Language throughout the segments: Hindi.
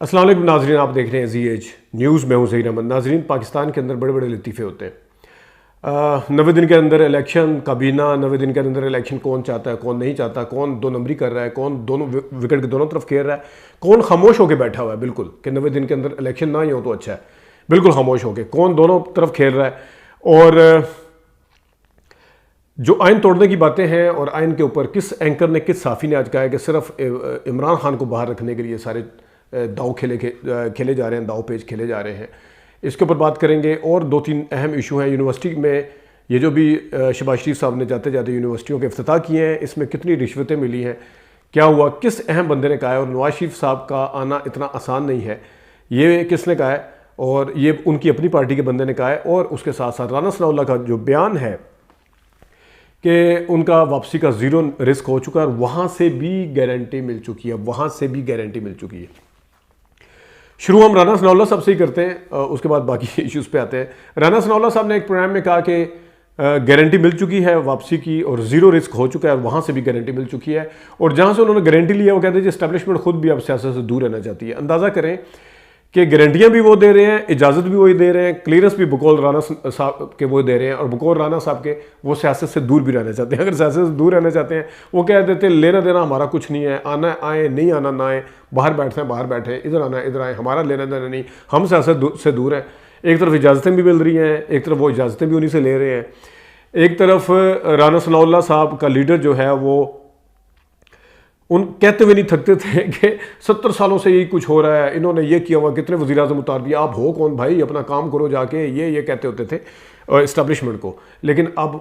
अस्सलाम वालेकुम नाजरीन, आप देख रहे हैं ZH न्यूज़। मैं हूं ज़हीर अहमद। नाजरीन, पाकिस्तान के अंदर बड़े बड़े लतीफ़े होते हैं। 90 दिन के अंदर इलेक्शन, काबीना 90 दिन के अंदर इलेक्शन कौन चाहता है, कौन नहीं चाहता, कौन दो नंबरी कर रहा है, कौन दोनों विकेट के दोनों तरफ खेल रहा है, कौन खामोश होकर बैठा हुआ है बिल्कुल कि 90 दिन के अंदर इलेक्शन ना ही हो तो अच्छा है, बिल्कुल खामोश होकर कौन दोनों तरफ खेल रहा है। और जो आइन तोड़ने की बातें हैं और आइन के ऊपर किस एंकर ने, किस साफ़ी ने आज कहा है कि सिर्फ इमरान खान को बाहर रखने के लिए सारे दाव खेले जा रहे हैं, दाव पेच खेले जा रहे हैं, इसके ऊपर बात करेंगे। और दो तीन अहम इशू हैं। यूनिवर्सिटी में ये जो भी शहबाज शरीफ साहब ने जाते जाते यूनिवर्सिटियों के इफ्तिताह किए हैं, इसमें कितनी रिश्वतें मिली हैं, क्या हुआ, किस अहम बंदे ने कहा है, और नवाज शरीफ साहब का आना इतना आसान नहीं है, ये किसने कहा है, और ये उनकी अपनी पार्टी के बंदे ने कहा है। और उसके साथ साथ राना सनाउल्लाह का जो बयान है कि उनका वापसी का ज़ीरो रिस्क हो चुका है, वहाँ से भी गारंटी मिल चुकी है, वहाँ से भी गारंटी मिल चुकी है। शुरू हम राना सनाउल्लाह साहब से ही करते हैं, उसके बाद बाकी इश्यूज़ पे आते हैं। राना सनाउल्लाह साहब ने एक प्रोग्राम में कहा कि गारंटी मिल चुकी है वापसी की और ज़ीरो रिस्क हो चुका है, वहाँ से भी गारंटी मिल चुकी है। और जहाँ से उन्होंने गारंटी लिया वो कहते हैं कि इस्टेब्लिशमेंट खुद भी अब सियासत से दूर रहना चाहती है। अंदाज़ा करें कि गारंटियाँ भी वो दे रहे हैं, इजाज़त भी वही दे रहे हैं, क्लियरेंस भी बकौल राना साहब के वो दे रहे हैं, और बकौल राना साहब के वो सियासत से दूर भी रहना चाहते हैं। अगर सियासत से दूर रहना चाहते हैं, वो कह देते हैं लेना देना हमारा कुछ नहीं है, आना आए, नहीं आना ना आए, बाहर बैठते हैं बाहर बैठे, इधर आना इधर आए, हमारा लेना देना नहीं, हम सियासत से दूर हैं। एक तरफ इजाज़तें भी मिल रही हैं, एक तरफ वो इजाज़तें भी उन्हीं से ले रहे हैं। एक तरफ राना सनाउल्लाह साहब का लीडर जो है वो उन कहते हुए नहीं थकते थे कि 70 सालों से यही कुछ हो रहा है, इन्होंने ये किया हुआ, कितने वज़ीर आज़म उतार दिया, आप हो कौन भाई, अपना काम करो जाके, ये कहते होते थे इस्टेब्लिशमेंट को। लेकिन अब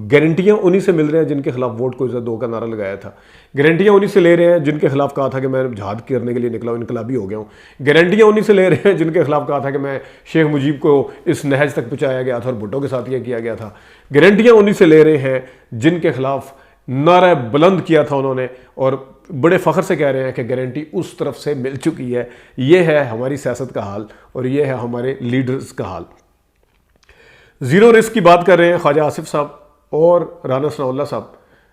गारंटियाँ उन्हीं से मिल रहे हैं जिनके खिलाफ वोट को इज़्ज़त दो का नारा लगाया था। गारंटियाँ उन्हीं से ले रहे हैं जिनके खिलाफ कहा था कि मैं जहाद करने के लिए निकला हूँ, इनकलाबी हो गया हूँ। गारंटियाँ उन्हीं से ले रहे हैं जिनके खिलाफ कहा था कि मैं शेख मुजीब को इस नहज तक पहुँचाया गया था और भुट्टो के साथ ये किया गया था। गारंटियाँ उन्हीं से ले रहे हैं जिनके खिलाफ नारा बुलंद किया था उन्होंने, और बड़े फ़ख्र से कह रहे हैं कि गारंटी उस तरफ से मिल चुकी है। ये है हमारी सियासत का हाल और ये है हमारे लीडर्स का हाल। ज़ीरो रिस्क की बात कर रहे हैं ख्वाजा आसिफ साहब और राना सनाउल्लाह साहब,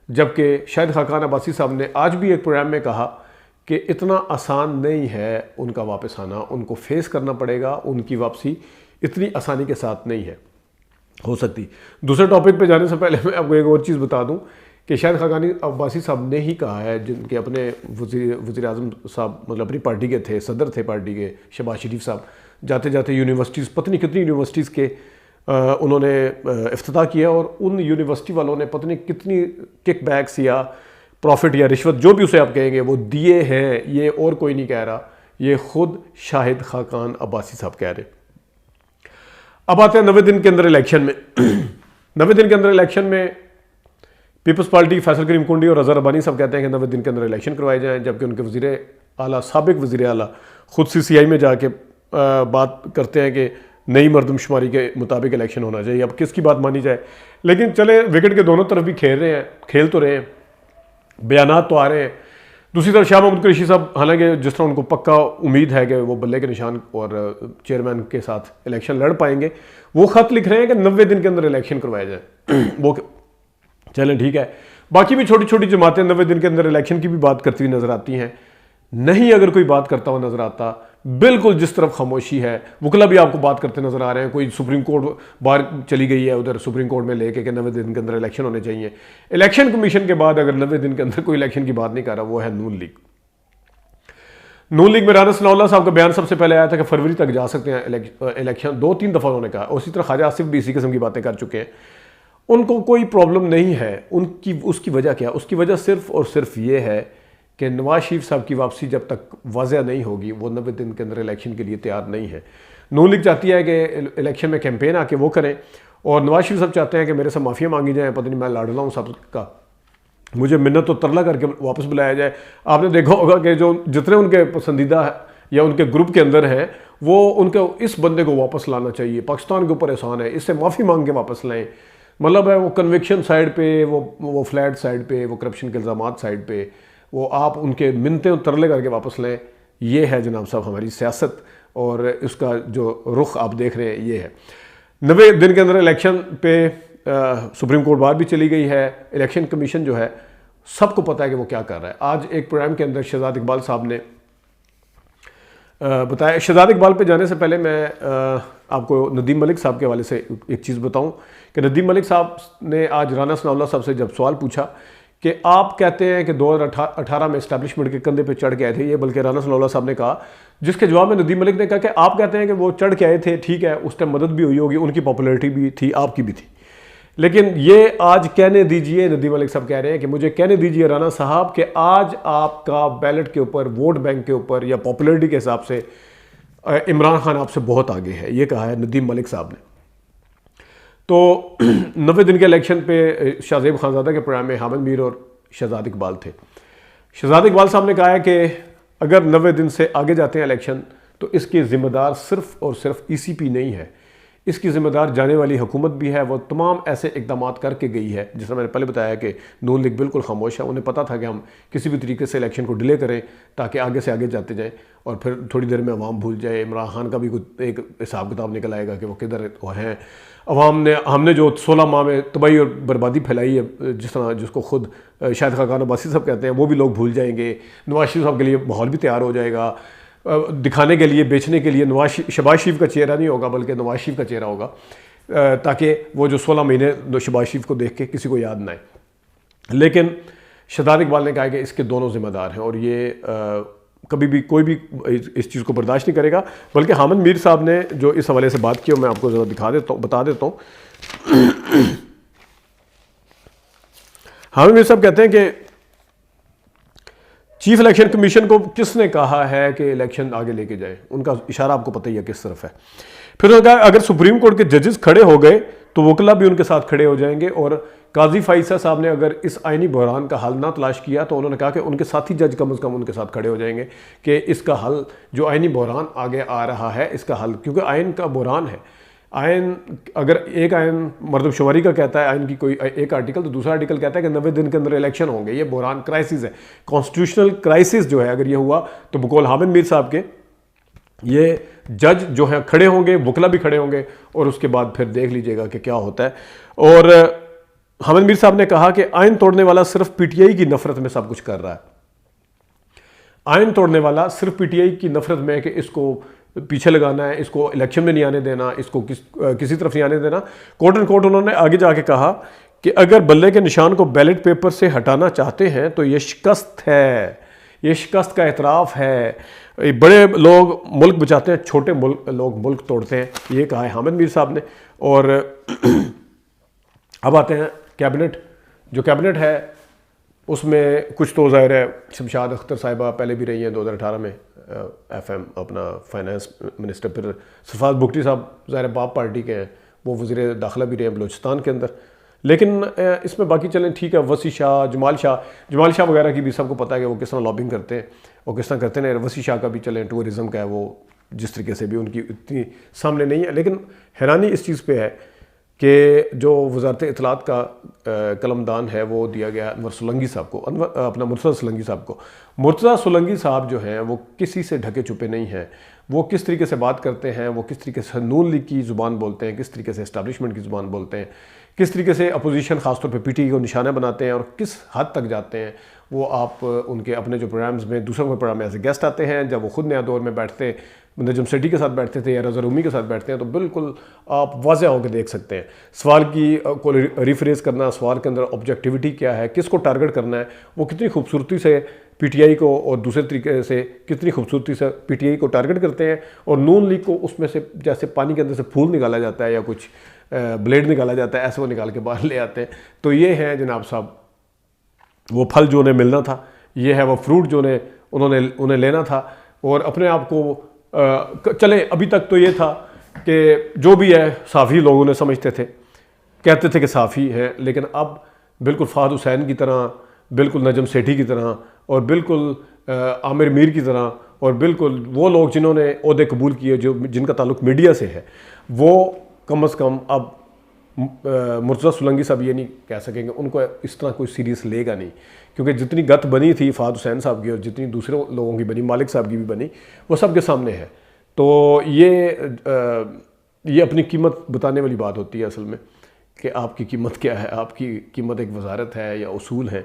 जबकि शाहिद खाकान अब्बासी साहब ने आज भी एक प्रोग्राम में कहा कि इतना आसान नहीं है उनका वापस आना, उनको फेस करना पड़ेगा, उनकी वापसी इतनी आसानी के साथ नहीं है हो सकती। दूसरे टॉपिक पे जाने से पहले मैं आपको एक और चीज़ बता दूं कि शाहिद खाकानी अब्बासी साहब ने ही कहा है, जिनके अपने वज़ीर आज़म साहब मतलब अपनी पार्टी के थे, सदर थे पार्टी के, शहबाज शरीफ साहब, जाते जाते यूनिवर्सिटीज़, पता नहीं कितनी यूनिवर्सिटीज़ के उन्होंने इफ्तिताह किया, और उन यूनिवर्सिटी वालों ने पता नहीं कितनी किकबैक्स या प्रॉफिट या रिश्वत जो भी उसे आप कहेंगे वो दिए हैं। ये और कोई नहीं कह रहा, ये ख़ुद शाहिद खाकान अब्बासी साहब कह रहे। अब आते हैं 90 दिन के अंदर इलेक्शन में। 90 दिन के अंदर इलेक्शन में पीपल्स पार्टी फैसल करीम कुंडी और रज़ा रब्बानी सब कहते हैं कि 90 दिन के अंदर इलेक्शन करवाए जाएं, जबकि उनके वज़ीर आला, साबिक वज़ीर आला खुद CCI में जाके बात करते हैं कि नई मरदमशुमारी के मुताबिक इलेक्शन होना चाहिए। अब किसकी बात मानी जाए, लेकिन चले विकेट के दोनों तरफ भी खेल रहे हैं, खेल तो रहे हैं, बयानात तो आ रहे हैं। दूसरी तरफ शाह महमूद कुरैशी साहब, हालांकि जिस तरह उनको पक्का उम्मीद है कि वो बल्ले के निशान और चेयरमैन के साथ इलेक्शन लड़ पाएंगे, वो ख़त लिख रहे हैं कि 90 दिन के अंदर इलेक्शन करवाए जाए। वो चलें ठीक है। बाकी भी छोटी छोटी जमातें 90 दिन के अंदर इलेक्शन की भी बात करती हुई नजर आती हैं। नहीं अगर कोई बात करता हुआ नजर आता, बिल्कुल जिस तरफ खामोशी है, वकला भी आपको बात करते नजर आ रहे हैं। कोई सुप्रीम कोर्ट बाहर चली गई है, उधर सुप्रीम कोर्ट में लेके कि 90 दिन के अंदर इलेक्शन होने चाहिए। इलेक्शन कमीशन के बाद अगर 90 दिन के अंदर कोई इलेक्शन की बात नहीं कर रहा, वो है नून लीग। नून लीग में राना सनाउल्लाह साहब का बयान सबसे पहले आया था कि फरवरी तक जा सकते हैं इलेक्शन, 2-3 दफ़ा उन्होंने कहा। उसी तरह ख्वाजा आसिफ भी इसी किस्म की बातें कर चुके हैं। उनको कोई प्रॉब्लम नहीं है। उसकी वजह क्या? उसकी वजह सिर्फ और सिर्फ ये है कि नवाज शरीफ साहब की वापसी जब तक वाज़ह नहीं होगी, वो 90 दिन के अंदर इलेक्शन के लिए तैयार नहीं है। नून लीग चाहती है कि इलेक्शन में कैंपेन आके वो करें, और नवाज शरीफ साहब चाहते हैं कि मेरे से माफ़िया मांगी जाए, पता नहीं मैं लाडला हूँ सबका, मुझे मिन्नत तो तरला करके वापस बुलाया जाए। आपने देखा होगा कि जो जितने उनके पसंदीदा या उनके ग्रुप के अंदर हैं, वो उनको इस बंदे को वापस लाना चाहिए, पाकिस्तान के ऊपर एहसान है, इससे माफ़ी मांग के वापस लाएँ। मतलब है वो कन्विक्शन साइड पे, वो फ्लैट साइड पे, वो करप्शन के इल्ज़ामात साइड पे, वो आप उनके मिन्नतें तरले करके वापस लें। ये है जनाब साहब हमारी सियासत, और इसका जो रुख आप देख रहे हैं ये है। 90 दिन के अंदर इलेक्शन पे सुप्रीम कोर्ट बाहर भी चली गई है। इलेक्शन कमीशन जो है सबको पता है कि वो क्या कर रहा है। आज एक प्रोग्राम के अंदर शहजाद इकबाल साहब ने बताया। शहजाद इकबाल पे जाने से पहले मैं आपको नदीम मलिक साहब के हवाले से एक चीज़ बताऊं कि नदीम मलिक साहब ने आज राना सनाउल्लाह साहब से जब सवाल पूछा कि आप कहते हैं कि 2018 में इस्टेब्लिशमेंट के कंधे पे चढ़ के आए थे, ये बल्कि राना सनाउल्लाह साहब ने कहा, जिसके जवाब में नदीम मलिक ने कहा कि आप कहते हैं कि वो चढ़ के आए थे, ठीक है, उस टाइम मदद भी हुई होगी, उनकी पॉपुलैरिटी भी थी, आपकी भी थी, लेकिन ये आज कहने दीजिए, नदीम मलिक साहब कह रहे हैं कि मुझे कहने दीजिए राना साहब कि आज आपका बैलेट के ऊपर, वोट बैंक के ऊपर या पॉपुलैरिटी के हिसाब से इमरान खान आपसे बहुत आगे है। ये कहा है नदीम मलिक साहब ने। तो 90 दिन के इलेक्शन पे शाहजेब खानजादा के प्रोग्राम में हामिद मीर और शहजाद इकबाल थे। शहजाद इकबाल साहब ने कहा है कि अगर 90 दिन से आगे जाते हैं इलेक्शन तो इसकी जिम्मेदार सिर्फ और सिर्फ ECP नहीं है, इसकी जिम्मेदार जाने वाली हुकूमत भी है। वो तमाम ऐसे इकदाम करके गई है, जिस तरह मैंने पहले बताया कि नून लीग बिल्कुल खामोश है। उन्हें पता था कि हम किसी भी तरीके से इलेक्शन को डिले करें ताकि आगे से आगे जाते जाएं और फिर थोड़ी देर में अवाम भूल जाए। इमरान खान का भी कुछ एक हिसाब किताब निकल आएगा कि वो किधर हैं। अवाम ने, हमने जो 16 माह में तबाही और बर्बादी फैलाई है, जिस तरह जिसको खुद शाहिद खाकान अब्बासी साहब कहते हैं, वो भी लोग भूल जाएंगे। नवाज शरीफ साहब के लिए माहौल भी तैयार हो जाएगा, दिखाने के लिए, बेचने के लिए शहबाज शरीफ का चेहरा नहीं होगा बल्कि नवाज शरीफ का चेहरा होगा, ताकि वो जो 16 महीने शहबाज शरीफ को देख के किसी को याद ना आए। लेकिन शहजाद इकबाल ने कहा कि इसके दोनों जिम्मेदार हैं और ये कभी भी कोई भी इस चीज़ को बर्दाश्त नहीं करेगा। बल्कि हामिद मीर साहब ने जो इस हवाले से बात की, मैं आपको ज़रा बता देता हूँ। हामिद मीर साहब कहते हैं कि चीफ इलेक्शन कमीशन को किसने कहा है कि इलेक्शन आगे लेके जाए, उनका इशारा आपको पता ही है किस तरफ है। फिर उन्होंने कहा अगर सुप्रीम कोर्ट के जजेस खड़े हो गए तो वकला भी उनके साथ खड़े हो जाएंगे, और काजी फाइसा साहब ने अगर इस आइनी बहरान का हल ना तलाश किया तो उन्होंने कहा कि उनके साथी जज कम से कम उनके साथ खड़े हो जाएंगे कि इसका हल, जो आइनी बहरान आगे आ रहा है इसका हल, क्योंकि आइन का बहरान है। आयन, अगर एक आयन मरदमशुमारी का कहता है आयन की कोई एक आर्टिकल, तो दूसरा आर्टिकल कहता है कि 90 दिन के अंदर इलेक्शन होंगे। ये बहरान क्राइसिस है, कॉन्स्टिट्यूशनल क्राइसिस जो है। अगर ये हुआ तो बकौल हामिद मीर साहब के ये जज जो हैं खड़े होंगे, वकला भी खड़े होंगे, और उसके बाद फिर देख लीजिएगा कि क्या होता है। और हामिद मीर साहब ने कहा कि आयन तोड़ने वाला सिर्फ PTI की नफरत में सब कुछ कर रहा है। आयन तोड़ने वाला सिर्फ PTI की नफरत में है कि इसको पीछे लगाना है, इसको इलेक्शन में नहीं आने देना, इसको किसी तरफ नहीं आने देना। कोट एंड कोट उन्होंने आगे जाके कहा कि अगर बल्ले के निशान को बैलेट पेपर से हटाना चाहते हैं तो ये शिकस्त है, ये शिकस्त का एतराफ़ है। बड़े लोग मुल्क बचाते हैं, छोटे लोग मुल्क तोड़ते हैं, ये कहा है हामिद मीर साहब ने। और अब आते हैं कैबिनेट। जो कैबिनेट है उसमें कुछ तो ज़ाहिर है शमशाद अख्तर साहिबा पहले भी रही हैं 2018 में FM अपना फाइनेंस मिनिस्टर, फिर सरफराज बुगटी साहब ज़ाहिर बाप पार्टी के हैं, वो वज़ीर दाखिला भी रहे हैं बलूचिस्तान के अंदर। लेकिन इसमें बाकी चलें ठीक है, वसी शाह, जमाल शाह वगैरह की भी सबको पता है कि वो किस तरह लॉबिंग करते हैं और किस तरह करते हैं। वसी शाह का भी चलें, टूरिज़म का है, वो जिस तरीके से भी उनकी इतनी सामने नहीं है। लेकिन हैरानी इस चीज़ पे है कि जो वज़ारत इत्तलात का कलमदान है वो दिया गया अनवर सोलंकी साहब को, अपना मुर्तज़ा सोलंकी साहब को। मुर्तज़ा सोलंकी साहब जो हैं वो किसी से ढके छुपे नहीं हैं। वो किस तरीके से बात करते हैं, वो किस तरीके से नून लीग की ज़ुबान बोलते हैं, किस तरीके से इस्टेब्लिशमेंट की ज़ुबान बोलते हैं, किस तरीके से अपोजिशन ख़ासतौर पर PTI को निशाना बनाते हैं और किस हद तक जाते हैं, वो आप उनके अपने जो प्रोग्राम्स में, दूसरों के प्रोग्राम में ऐसे गेस्ट आते हैं, जब वो खुद नया दौर में बैठते, नजम सेठी के साथ बैठते थे या रज़ा रूमी के साथ बैठते हैं, तो बिल्कुल आप वाज़ेह होकर देख सकते हैं सवाल की को रिफ्रेज करना, सवाल के अंदर ऑब्जेक्टिविटी क्या है, किसको टारगेट करना है, वो कितनी खूबसूरती से PTI को और दूसरे तरीके से कितनी खूबसूरती से PTI को टारगेट करते हैं। और नून लीग को उसमें से जैसे पानी के अंदर से फूल निकाला जाता है या कुछ ब्लेड निकाला जाता है, ऐसे वो निकाल के बाहर ले आते हैं। तो ये है जनाब साहब वो फल जो उन्हें मिलना था, ये है वो फ्रूट जो उन्हें लेना था। और अपने आप को चले अभी तक तो ये था कि जो भी है साफ़ी लोगों ने समझते थे, कहते थे कि साफ़ी है, लेकिन अब बिल्कुल फ़ाहद हुसैन की तरह, बिल्कुल नजम सेठी की तरह और बिल्कुल आमिर मीर की तरह और बिल्कुल वो लोग जिन्होंने ओहदे कबूल किए, जो जिनका ताल्लुक़ मीडिया से है, वो कम अज़ कम अब मुर्तज़ा सोलंकी साहब ये नहीं कह सकेंगे, उनको इस तरह कोई सीरियस लेगा नहीं, क्योंकि जितनी गत बनी थी फ़ाहद हुसैन साहब की और जितनी दूसरे लोगों की बनी, मालिक साहब की भी बनी, वो सब के सामने है। तो ये अपनी कीमत बताने वाली बात होती है असल में, कि आपकी कीमत क्या है। आपकी कीमत एक वजारत है या उसूल है।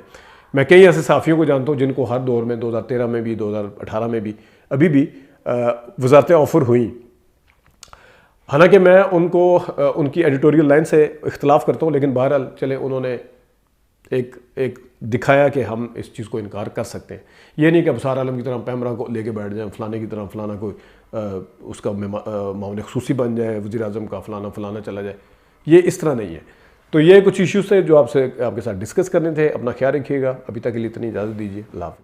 मैं कई ऐसे साफ़ियों को जानता हूँ जिनको हर दौर में 2013 में भी, 2018 में भी, अभी भी वजारतें ऑफ़र हुई। हालांकि मैं उनकी एडिटोरियल लाइन से इख्तलाफ करता हूँ, लेकिन बहरहाल चले उन्होंने एक दिखाया कि हम इस चीज़ को इनकार कर सकते हैं। ये नहीं कि अब सारा आलम की तरह पैमरा को लेके बैठ जाएं, फ़लाने की तरह फ़लाना कोई उसका मामले खुसूसी बन जाए, वज़ीर आज़म का फ़लाना चला जाए, ये इस तरह नहीं है। तो ये कुछ इश्यूज़ थे जो आपके साथ डिस्कस करने थे। अपना ख्याल रखिएगा। अभी तक के लिए इतनी इजाज़त दीजिए। अल्लाह हाफ़िज़।